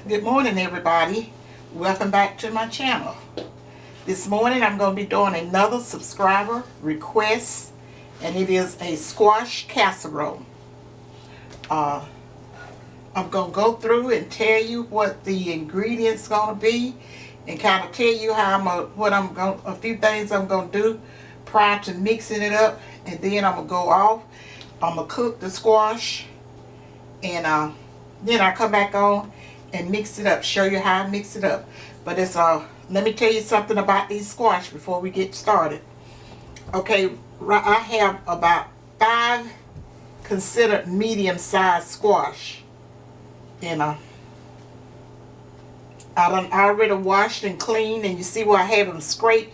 Good morning, everybody. Welcome back to my channel. This morning I'm going to be doing another subscriber request, and it is a squash casserole. I'm going to go through and tell you what the ingredients going to be, and kind of tell you how a few things I'm going to do prior to mixing it up, and then I'm going to go off. I'm going to cook the squash, and then I come back on and mix it up, show you how I mix it up. But it's let me tell you something about these squash before we get started. Okay, I have about 5 considered medium-sized squash, and I already washed and cleaned, and you see where I have them scraped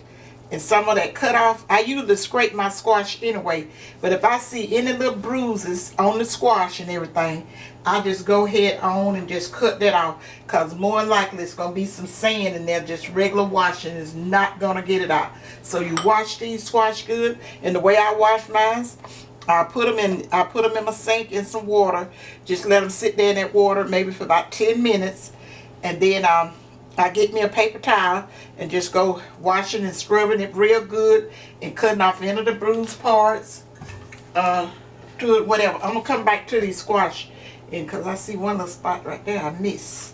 and some of that cut off. I usually scrape my squash anyway, but if I see any little bruises on the squash and everything, I just go ahead on and just cut that off, because more than likely it's going to be some sand in there. Just regular washing is not going to get it out. So you wash these squash good, and the way I wash mine, I put them in my sink in some water. Just let them sit there in that water maybe for about 10 minutes, and then I get me a paper towel and just go washing and scrubbing it real good and cutting off any of the bruised parts, to it, whatever. I'm gonna come back to these squash, and because I see one little spot right there I miss.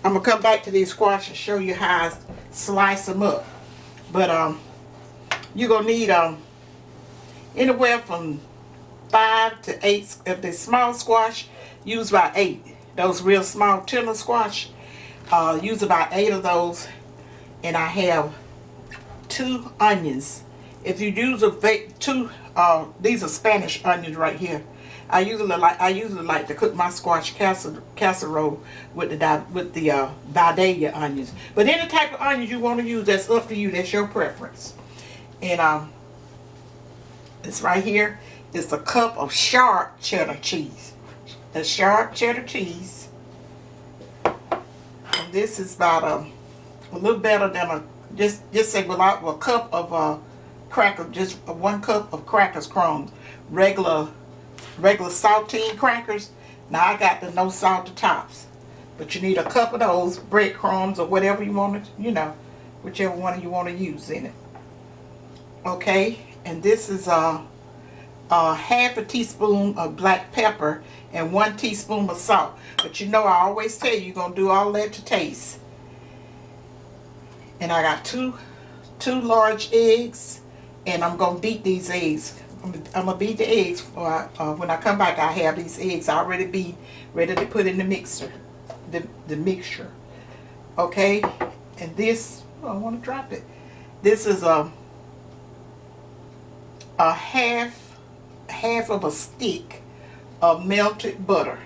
I'm gonna come back to these squash and show you how I slice them up. But you're gonna need anywhere from 5 to 8. If they're small squash, use about 8. Those real small tender squash, use about 8 of those. And I have 2 onions. If you use these are Spanish onions right here. I usually like to cook my squash casserole with the Vidalia onions. But any type of onions you want to use, that's up to you. That's your preference. And this right here is a cup of sharp cheddar cheese. The sharp cheddar cheese. And this is about a little better than just say without a cup of crackers, just 1 cup of crackers crumbs, regular saltine crackers. Now I got the no salted tops, but you need a cup of those, breadcrumbs or whatever you want to, whichever one you want to use in it. Okay, and this is half a teaspoon of black pepper and 1 teaspoon of salt. But I always tell you, you're gonna do all that to taste. And I got two large eggs, and I'm gonna beat these eggs. I'm gonna beat the eggs. When I come back, I have these eggs already beat, ready to put in the mixer. The mixture. Okay, and this, I want to drop it. This is a half of a stick of melted butter,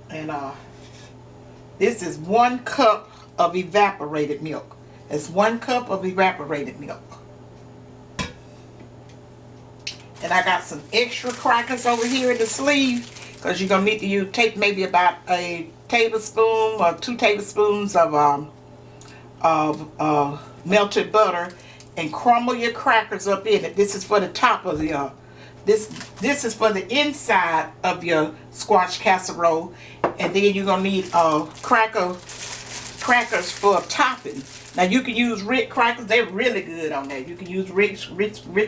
and this is 1 cup of evaporated milk. It's 1 cup of evaporated milk. And I got some extra crackers over here in the sleeve, because you're going to need to take maybe about a tablespoon or 2 tablespoons of melted butter, and crumble your crackers up in it. This is for the top of the this is for the inside of your squash casserole. And then you're gonna need crackers for topping. Now you can use Ritz crackers; they're really good on that. You can use Ritz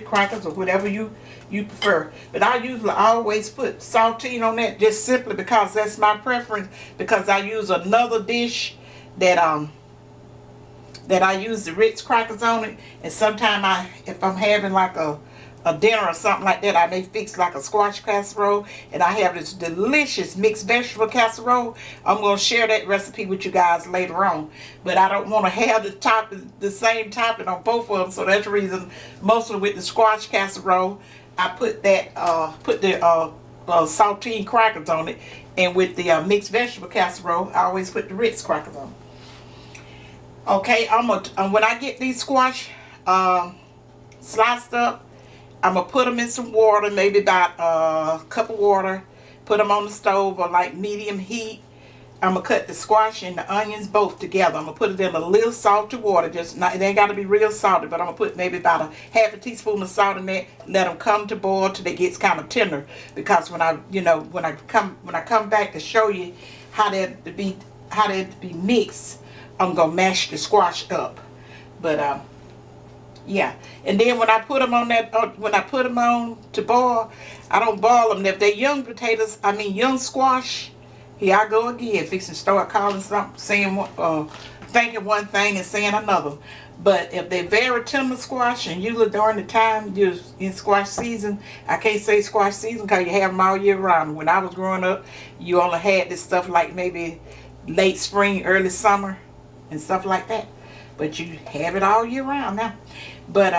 crackers or whatever you prefer. But I usually always put saltine on that, just simply because that's my preference. Because I use another dish that I use the Ritz crackers on it, and sometimes if I'm having like a dinner or something like that, I may fix like a squash casserole, and I have this delicious mixed vegetable casserole. I'm going to share that recipe with you guys later on, but I don't want to have the same topping on both of them, so that's the reason mostly with the squash casserole I put the saltine crackers on it, and with the mixed vegetable casserole I always put the Ritz crackers on. Okay, when I get these squash sliced up, I'm going to put them in some water, maybe about a cup of water. Put them on the stove or like medium heat. I'm gonna cut the squash and the onions both together. I'm gonna put it in a little salty water. Just not, it ain't gotta be real salty, but I'm gonna put maybe about a half a teaspoon of salt in there. Let them come to boil till they get kind of tender. Because when I, when I come back to show you how that to be mixed, I'm gonna mash the squash up. But yeah. And then when I put them on to boil, I don't boil them. If they're young potatoes, young squash. Here I go again, fixing to start calling something, thinking one thing and saying another. But if they're very tender squash, and usually during the time you're in squash season, I can't say squash season because you have them all year round. When I was growing up, you only had this stuff like maybe late spring, early summer, and stuff like that. But you have it all year round now. But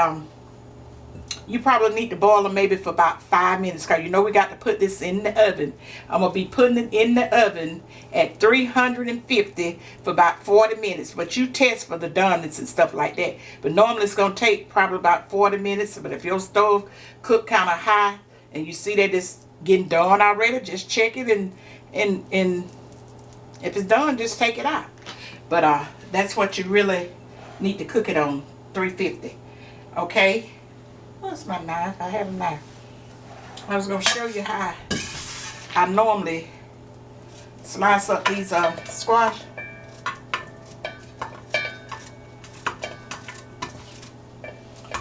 you probably need to boil them maybe for about 5 minutes because we got to put this in the oven. I'm going to be putting it in the oven at 350 for about 40 minutes. But you test for the doneness and stuff like that. But normally it's going to take probably about 40 minutes. But if your stove cook kind of high and you see that it's getting done already, just check it. And if it's done, just take it out. But that's what you really need to cook it on, 350. Okay? Where's my knife? I have a knife. I was going to show you how I normally slice up these squash.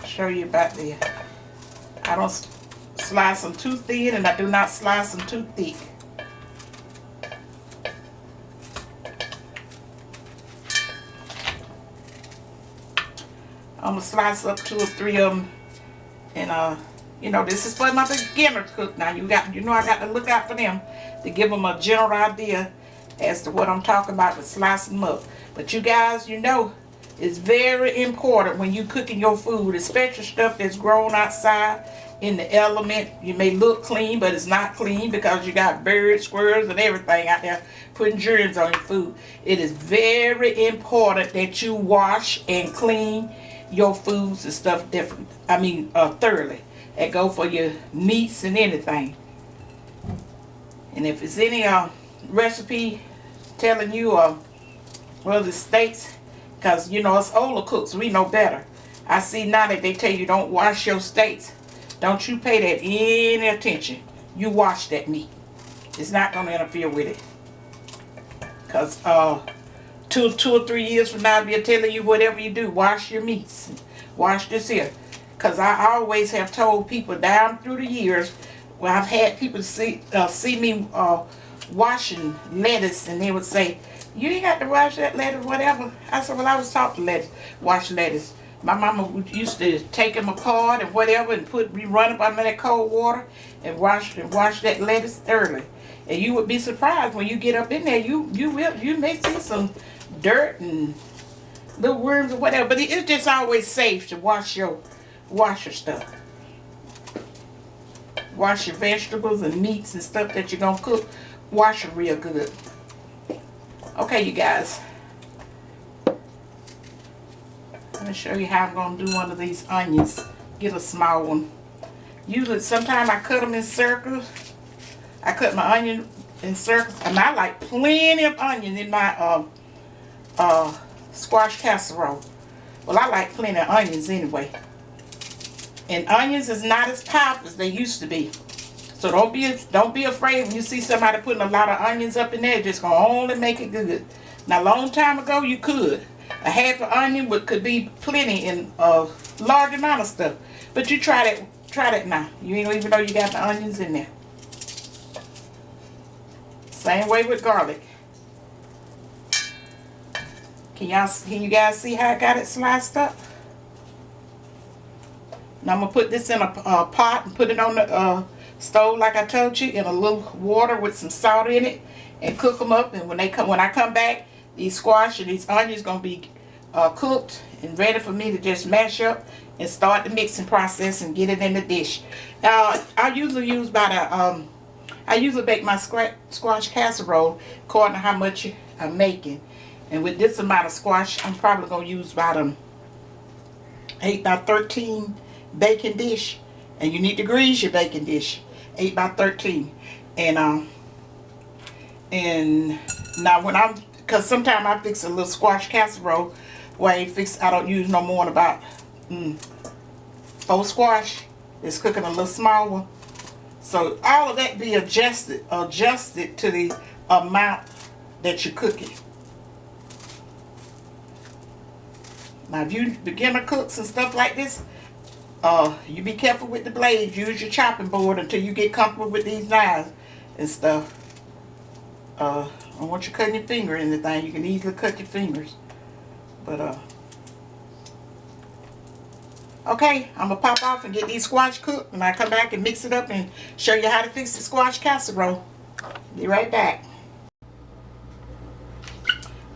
Show you about I don't slice them too thin, and I do not slice them too thick. I'm going to slice up 2 or 3 of them. And this is for my beginner cook. Now I got to look out for them to give them a general idea as to what I'm talking about with slicing them up. But you guys, it's very important when you cooking your food, especially stuff that's grown outside in the element. You may look clean, but it's not clean because you got birds, squirrels, and everything out there putting germs on your food. It is very important that you wash and clean your foods and stuff thoroughly. That go for your meats and anything. And if it's any recipe telling you the steaks, because us older cooks, we know better. I see now that they tell you don't wash your steaks. Don't you pay that any attention. You wash that meat. It's not going to interfere with it. Because 2 or 3 years from now, I'll be telling you whatever you do, wash your meats. Wash this here. Because I always have told people down through the years, where I've had people see me washing lettuce, and they would say, you ain't got to wash that lettuce, whatever. I said, well, I was taught to wash lettuce. My mama used to take them apart and whatever and run up under that cold water and wash that lettuce thoroughly. And you would be surprised when you get up in there, you may see some dirt and little worms or whatever, but it's just always safe to wash your stuff. Wash your vegetables and meats and stuff that you're gonna cook. Wash them real good. Okay, you guys. Let me show you how I'm gonna do one of these onions. Get a small one. Usually, sometimes I cut them in circles. I cut my onion in circles, and I like plenty of onion in my squash casserole. Well, I like plenty of onions anyway. And onions is not as powerful as they used to be. So don't be afraid when you see somebody putting a lot of onions up in there. Just gonna only make it good. Now, a long time ago, you could. A half an onion could be plenty in a large amount of stuff. But you try that now. You ain't even know you got the onions in there. Same way with garlic. Can you guys see how I got it sliced up? Now I'm gonna put this in a pot and put it on the stove like I told you, in a little water with some salt in it, and cook them up. And when I come back, these squash and these onions gonna be cooked and ready for me to just mash up and start the mixing process and get it in the dish. I usually use I usually bake my squash casserole according to how much I'm making. And with this amount of squash, I'm probably going to use about 8 by 13 baking dish. And you need to grease your baking dish. 8 by 13. And Now because sometimes I fix a little squash casserole where I don't use no more than about 4 squash. It's cooking a little smaller. So all of that be adjusted to the amount that you're cooking. Now if you beginner cooks and stuff like this, you be careful with the blades. Use your chopping board until you get comfortable with these knives and stuff. I don't want you cutting your finger or anything. You can easily cut your fingers. But okay, I'm gonna pop off and get these squash cooked, and I'll come back and mix it up and show you how to fix the squash casserole. Be right back.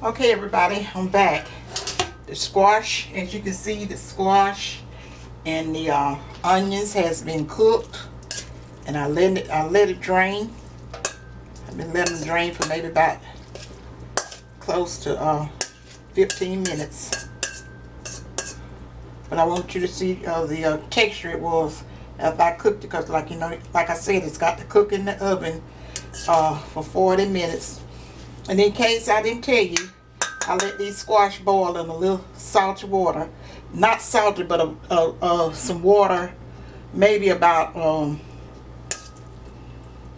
Okay, everybody, I'm back. The squash, as you can see, the squash and the onions has been cooked, and I let it drain. I've been letting it drain for maybe about close to 15 minutes. But I want you to see the texture it was after I cooked it, because like I said, it's got to cook in the oven for 40 minutes. And in case I didn't tell you, I let these squash boil in a little salty water. Not salty, but some water, maybe about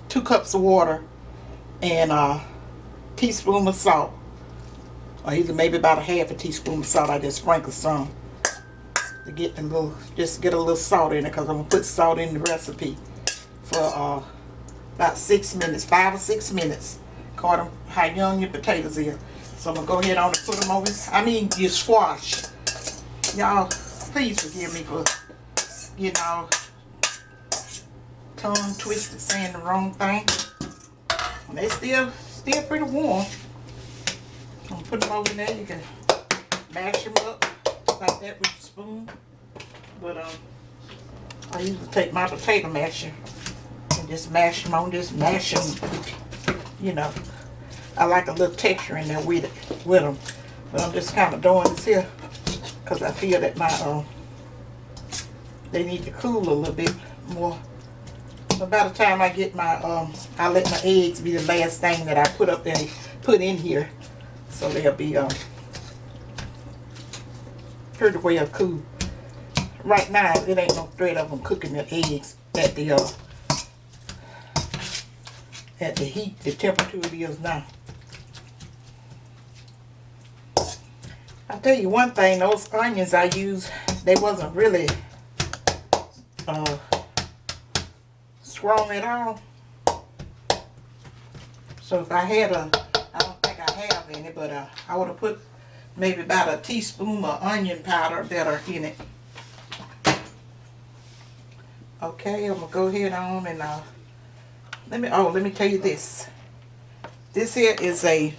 2 cups of water and a teaspoon of salt. Or either maybe about a half a teaspoon of salt. I just sprinkle some to get just get a little salt in it, because I'm gonna put salt in the recipe for about 6 minutes, 5 or 6 minutes, according to how young your potatoes is. So I'm gonna go ahead on and put them over. Your squash. Y'all, please forgive me for getting all tongue twisted saying the wrong thing. And they still pretty warm. I'm gonna put them over there. You can mash them up like that with a spoon. But I usually take my potato masher and just mash them on. Just mash them. I like a little texture in there with them. But I'm just kind of doing this here because I feel that they need to cool a little bit more. So by the time I get I let my eggs be the last thing that I put in here. So they'll be pretty well cool. Right now, it ain't no threat of them cooking the eggs at the heat, the temperature it is now. I'll tell you one thing, those onions I used, they wasn't really strong at all. So if I had I don't think I have any, but I would have put maybe about a teaspoon of onion powder better in it. Okay, I'm gonna go ahead on and let me tell you this. This here is a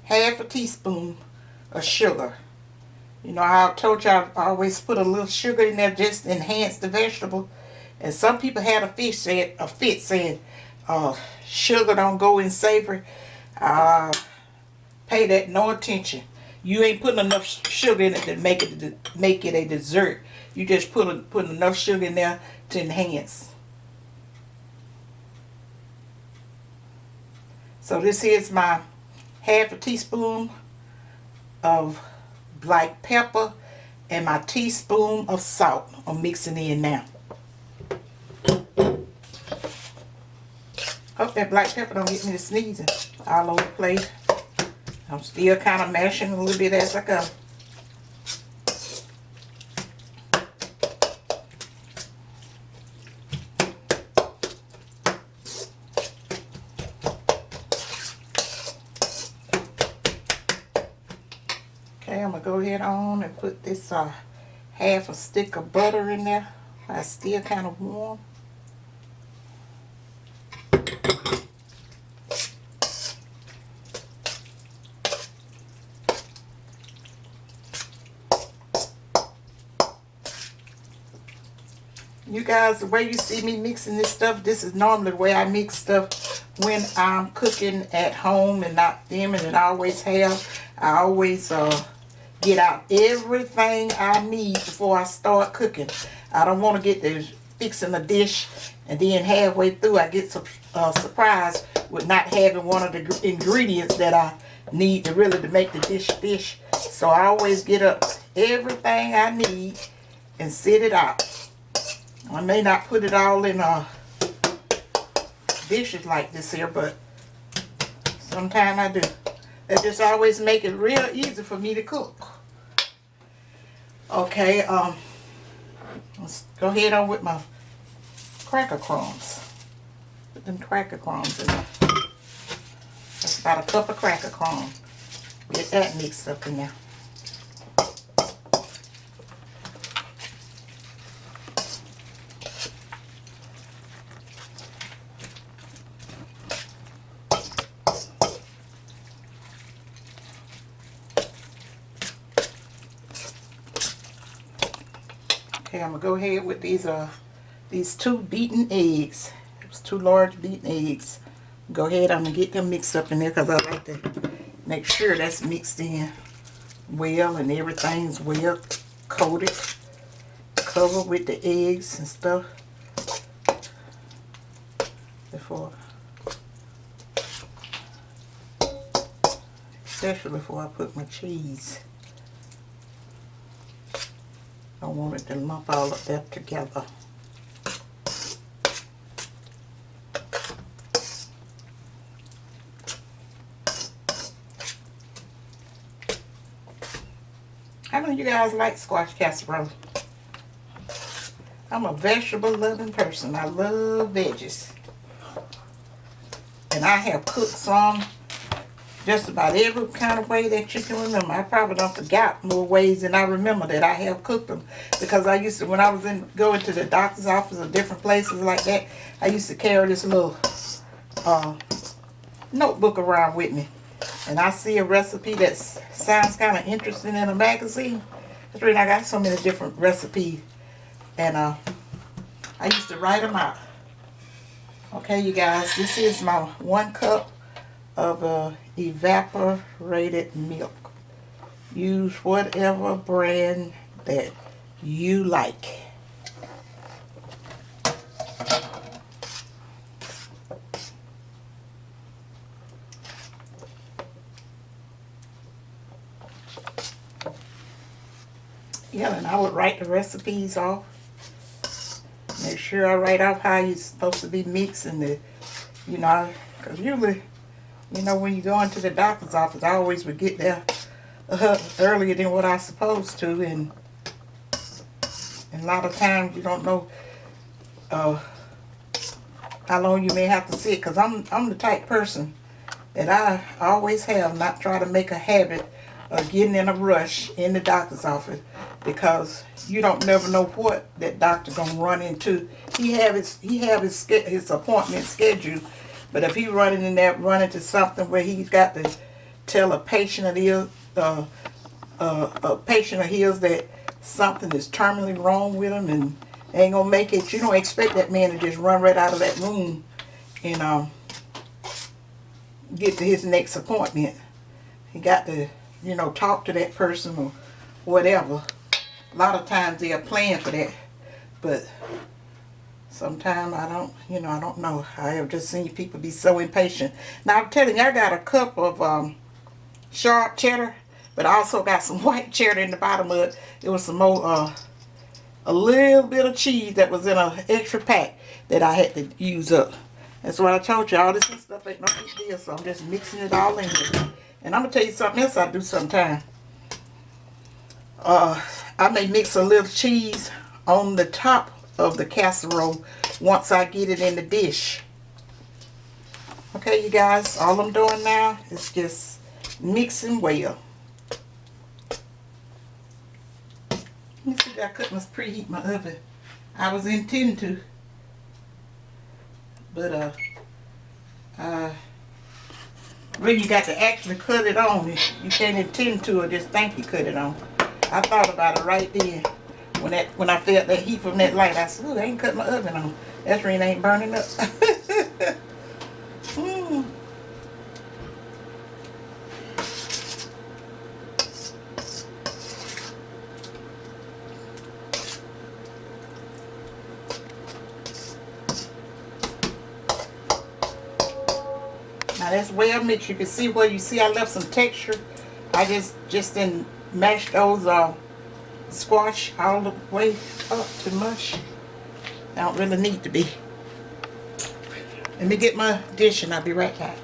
half a teaspoon of sugar. I told you I always put a little sugar in there just to enhance the vegetable. And some people had a fit saying, sugar don't go in savory. Pay that no attention. You ain't putting enough sugar in it to make it a dessert. You just put enough sugar in there to enhance. So this here's my half a teaspoon of black pepper and my teaspoon of salt. I'm mixing in now. Hope that black pepper don't get me to sneezing all over the place. I'm still kind of mashing a little bit as I go. Okay, I'm going to go ahead on and put this half a stick of butter in there. It's still kind of warm. You guys, the way you see me mixing this stuff, this is normally the way I mix stuff when I'm cooking at home and not filming, and I always have. I always get out everything I need before I start cooking. I don't want to get the fixing a dish, and then halfway through I get surprised with not having one of the ingredients that I need to really to make the dish. So I always get up everything I need and set it out. I may not put it all in dishes like this here, but sometimes I do. It just always make it real easy for me to cook. Okay, let's go ahead on with my cracker crumbs. Put them cracker crumbs in there. That's about a cup of cracker crumbs. Get that mixed up in there. Okay, I'm gonna go ahead with these 2 beaten eggs. It was 2 large beaten eggs. Go ahead, I'm gonna get them mixed up in there because I like to make sure that's mixed in well and everything's well coated, covered with the eggs and stuff before, especially before I put my cheese. I want it to lump all of that together. How many of you guys like squash casserole? I'm a vegetable loving person. I love veggies. And I have cooked some just about every kind of way that you can remember. I probably don't forgot more ways than I remember that I have cooked them. Because I used to, when I was going to the doctor's office or different places like that, I used to carry this little notebook around with me. And I see a recipe that sounds kind of interesting in a magazine. That's really, I got so many different recipes. And I used to write them out. Okay, you guys, this is my 1 cup of evaporated milk. Use whatever brand that you like. Yeah, and I would write the recipes off. Make sure I write off how you're supposed to be mixing the, you know, because usually, you know, when you go into the doctor's office, I always would get there earlier than what I was supposed to, and a lot of times you don't know how long you may have to sit, because I'm the type person that I always have not try to make a habit of getting in a rush in the doctor's office, because you don't never know what that doctor gonna run into. He have his appointment scheduled, but if he running into something where he's got to tell a patient of his that something is terminally wrong with him and ain't gonna make it, you don't expect that man to just run right out of that room and get to his next appointment. He got to, you know, talk to that person or whatever. A lot of times they're planning for that, but sometimes I don't know. I have just seen people be so impatient. Now I'm telling you, I got a cup of sharp cheddar, but I also got some white cheddar in the bottom of it. It was some more, a little bit of cheese that was in an extra pack that I had to use up. That's what I told you. All this stuff ain't no big deal, so I'm just mixing it all in there. And I'm gonna tell you something else I do sometimes. I may mix a little cheese on the top of the casserole once I get it in the dish. Okay, you guys, all I'm doing now is just mixing well. Let me see if I couldn't preheat my oven. I was intending to, but really you got to actually cut it on. You can't intend to or just think you cut it on. I thought about it right then. When I felt that heat from that light, I said, "Ooh, I ain't cut my oven on. That ring ain't burning up." that's well mixed. You can see where you see I left some texture. I just didn't mash those squash all the way up to mush. I don't really need to be. Let me get my dish and I'll be right back.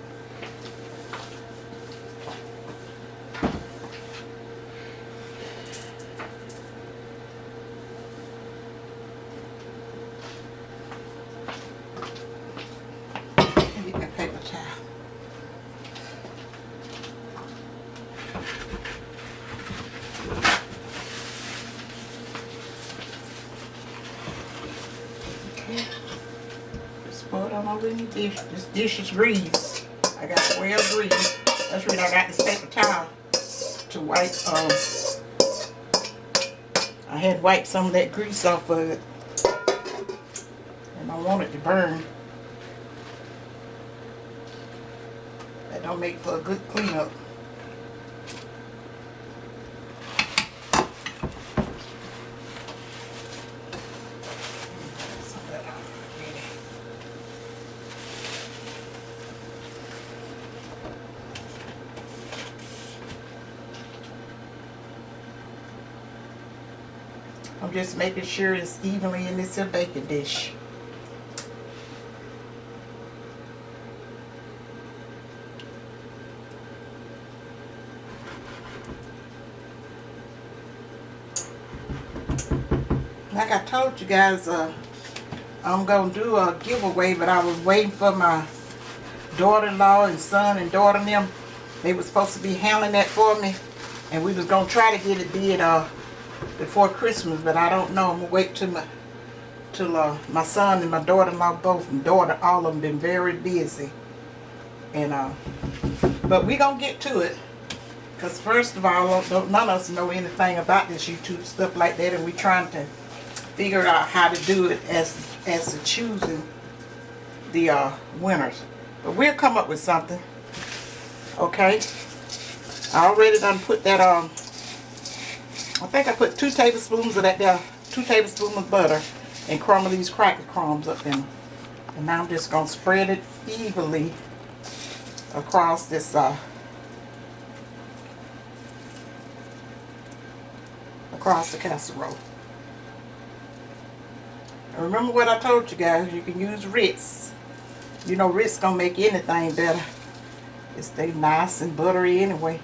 Get my paper towel. Okay. Just pour it on over in your dish. This dish is greased. I got it well greased. That's right, I got this paper towel to wipe. I had wiped some of that grease off of it. And I want it to burn. That don't make for a good cleanup. I'm just making sure it's evenly in this baking dish. Like I told you guys, I'm going to do a giveaway, but I was waiting for my daughter-in-law and son and daughter and them. They were supposed to be handling that for me, and we was going to try to get it did before Christmas, but I don't know. I'm going to wait till my son and my daughter-in-law both, and daughter, all of them been very busy. And but we going to get to it. Because first of all, none of us know anything about this YouTube stuff like that, and we trying to figure out how to do it as to choosing the winners. But we'll come up with something. Okay. I already done put that I think I put 2 tablespoons of that there, 2 tablespoons of butter, and crumble these cracker crumbs up in them. And now I'm just gonna spread it evenly across this across the casserole. And remember what I told you guys, you can use Ritz. You know Ritz gonna make anything better. It stays nice and buttery anyway.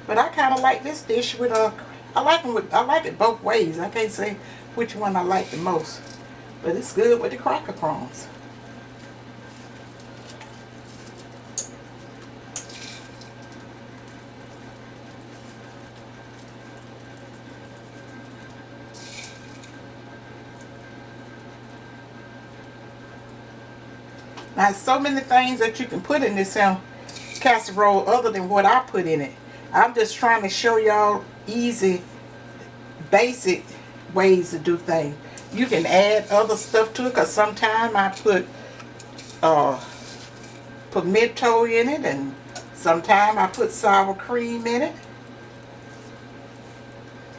But I kind of like this dish with I like it both ways. I can't say which one I like the most, but it's good with the cracker crumbs. Now, there's so many things that you can put in this casserole other than what I put in it. I'm just trying to show y'all easy, basic ways to do things. You can add other stuff to it, because sometimes I put pimento in it, and sometimes I put sour cream in it.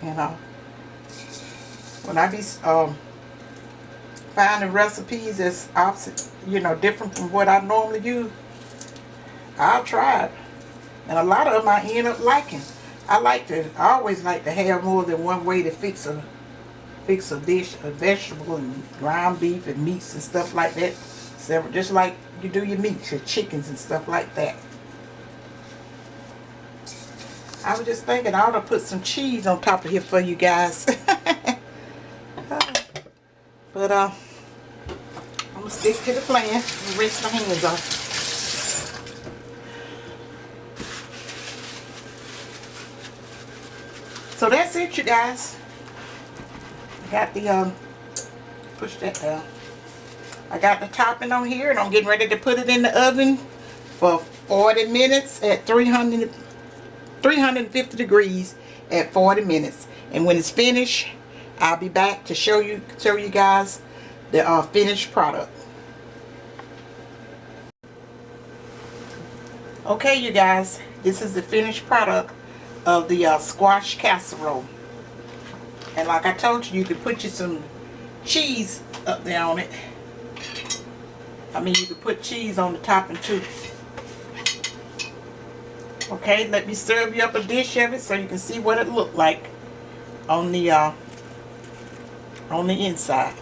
You know, when I be finding recipes that's opposite, you know, different from what I normally use, I'll try it. And a lot of them I end up liking. I always like to have more than one way to fix a dish, a vegetable and ground beef and meats and stuff like that. Several, just like you do your meats, your chickens and stuff like that. I was just thinking I ought to put some cheese on top of here for you guys. But I'm gonna stick to the plan and rinse my hands off. So that's it, you guys. I got the push that down. I got the topping on here, and I'm getting ready to put it in the oven for 40 minutes at 350 degrees at 40 minutes. And when it's finished, I'll be back to show you guys the finished product. Okay, you guys, this is the finished product of the squash casserole. And like I told you, you could put you some cheese up there on it. I mean, you could put cheese on the topping too. Okay, let me serve you up a dish of it so you can see what it looked like on the inside.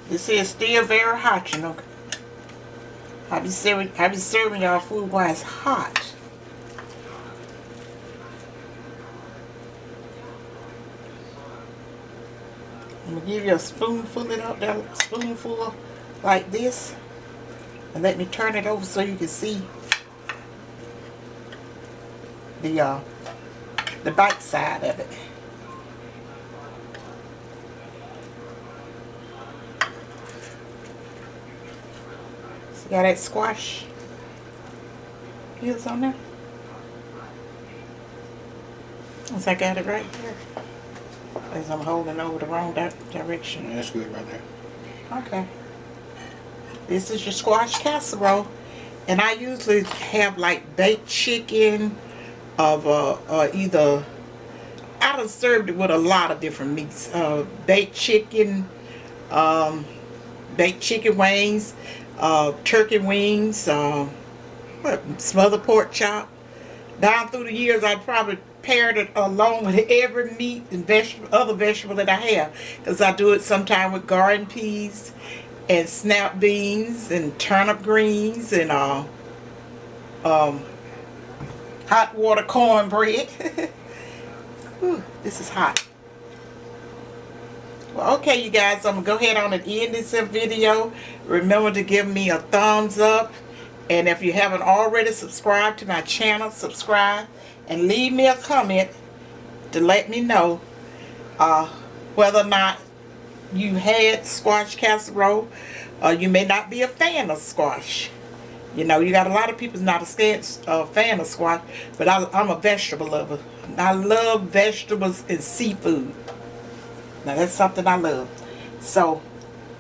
This is still very hot, you know. I be serving y'all food while it's hot. I'm gonna give you a spoonful like this, and let me turn it over so you can see the bite side of it. See how that squash is on there? Once I got it right here. As I'm holding over the wrong direction. That's good right there. Okay. This is your squash casserole. And I usually have like baked chicken of either, I done served it with a lot of different meats. Baked chicken wings, turkey wings, smothered pork chop. Down through the years, I probably paired it along with every meat and other vegetable that I have, because I do it sometimes with garden peas and snap beans and turnip greens and hot water cornbread. Whew, this is hot. Well, okay, you guys, I'm gonna go ahead on and end this video. Remember to give me a thumbs up, and if you haven't already subscribed to my channel, subscribe and leave me a comment to let me know whether or not you had squash casserole. You may not be a fan of squash. You know, you got a lot of people not a fan of squash, but I'm a vegetable lover. I love vegetables and seafood. Now that's something I love. So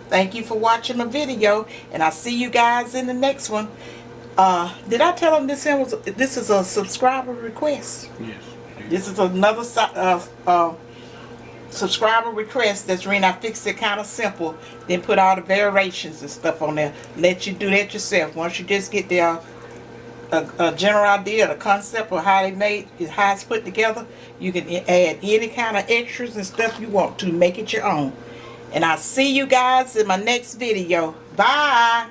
thank you for watching the video, and I'll see you guys in the next one. Did I tell them this is a subscriber request? Yes. This is another subscriber request. That's when I fixed it kind of simple, then put all the variations and stuff on there. Let you do that yourself. Once you just get the a general idea, the concept of how how it's put together, you can add any kind of extras and stuff you want to make it your own. And I'll see you guys in my next video. Bye.